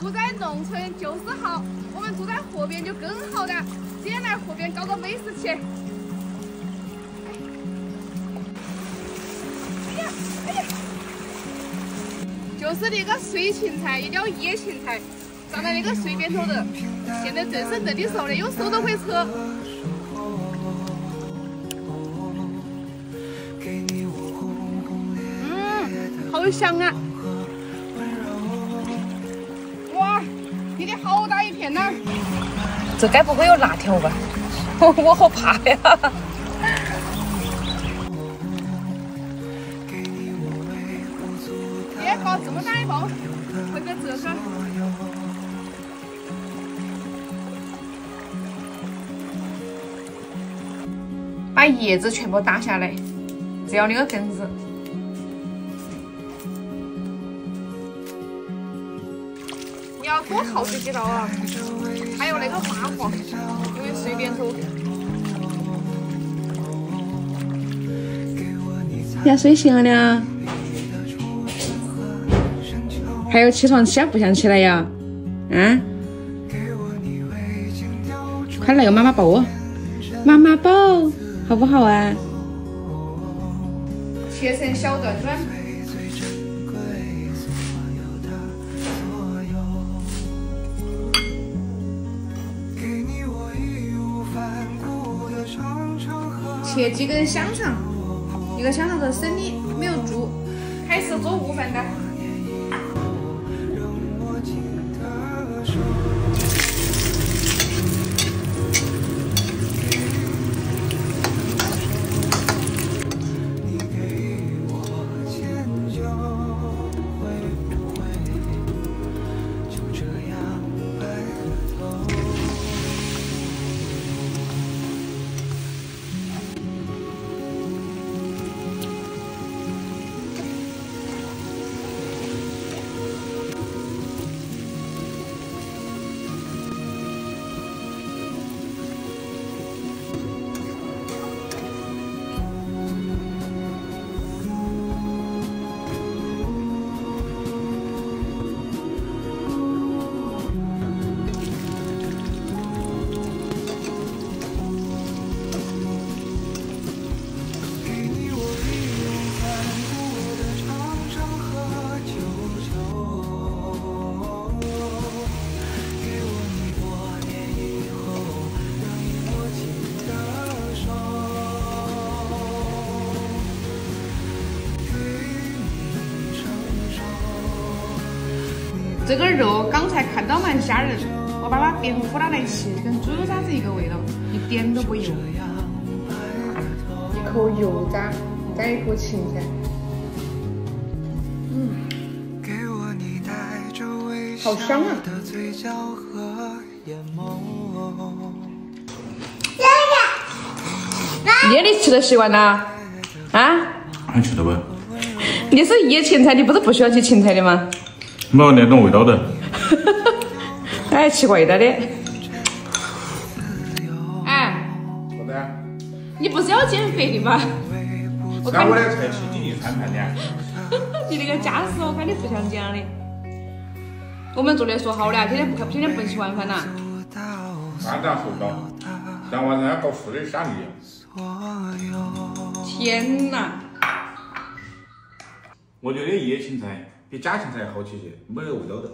住在农村就是好，我们住在河边就更好了。今天来河边搞个美食去。哎呀，哎呀！就是那个水芹菜，也叫野芹菜，长在那个水边头的。现在正是这里熟的，有熟都会吃。好香啊！哇，今天好大一片呢！这该不会有辣条吧？我好怕呀！别搞这么大一包，混个这个。把叶子全部打下来，只要那个根子。不要多掏这几道啊！还有那个麻黄，因为水边头。要睡醒了呢。还有起床起不想起来呀？啊？快来个妈妈抱我，妈妈抱，好不好啊？切成小段段。切几根香肠，一个香肠是生的，没有煮。开始做午饭的。这个肉刚才看到蛮吓人，我爸爸别胡拿来切，跟猪肉渣子一个味道，一点都不油。一口油渣，再一口芹菜，好香啊！你也吃的习惯了啊？还吃的不？你是野芹菜，你不是不喜欢吃芹菜的吗？没有那种味道的。哎，奇怪的嘞。哎，啥子？你不是要减肥的吗？我看我的菜7斤1餐盘的。你那个家事我看你不想讲的。我们昨天说好了，天天不吃晚饭啦。那咋说到？但晚上要搞4的下力。天哪！我觉得野芹菜比假芹菜好吃些，没有味道的。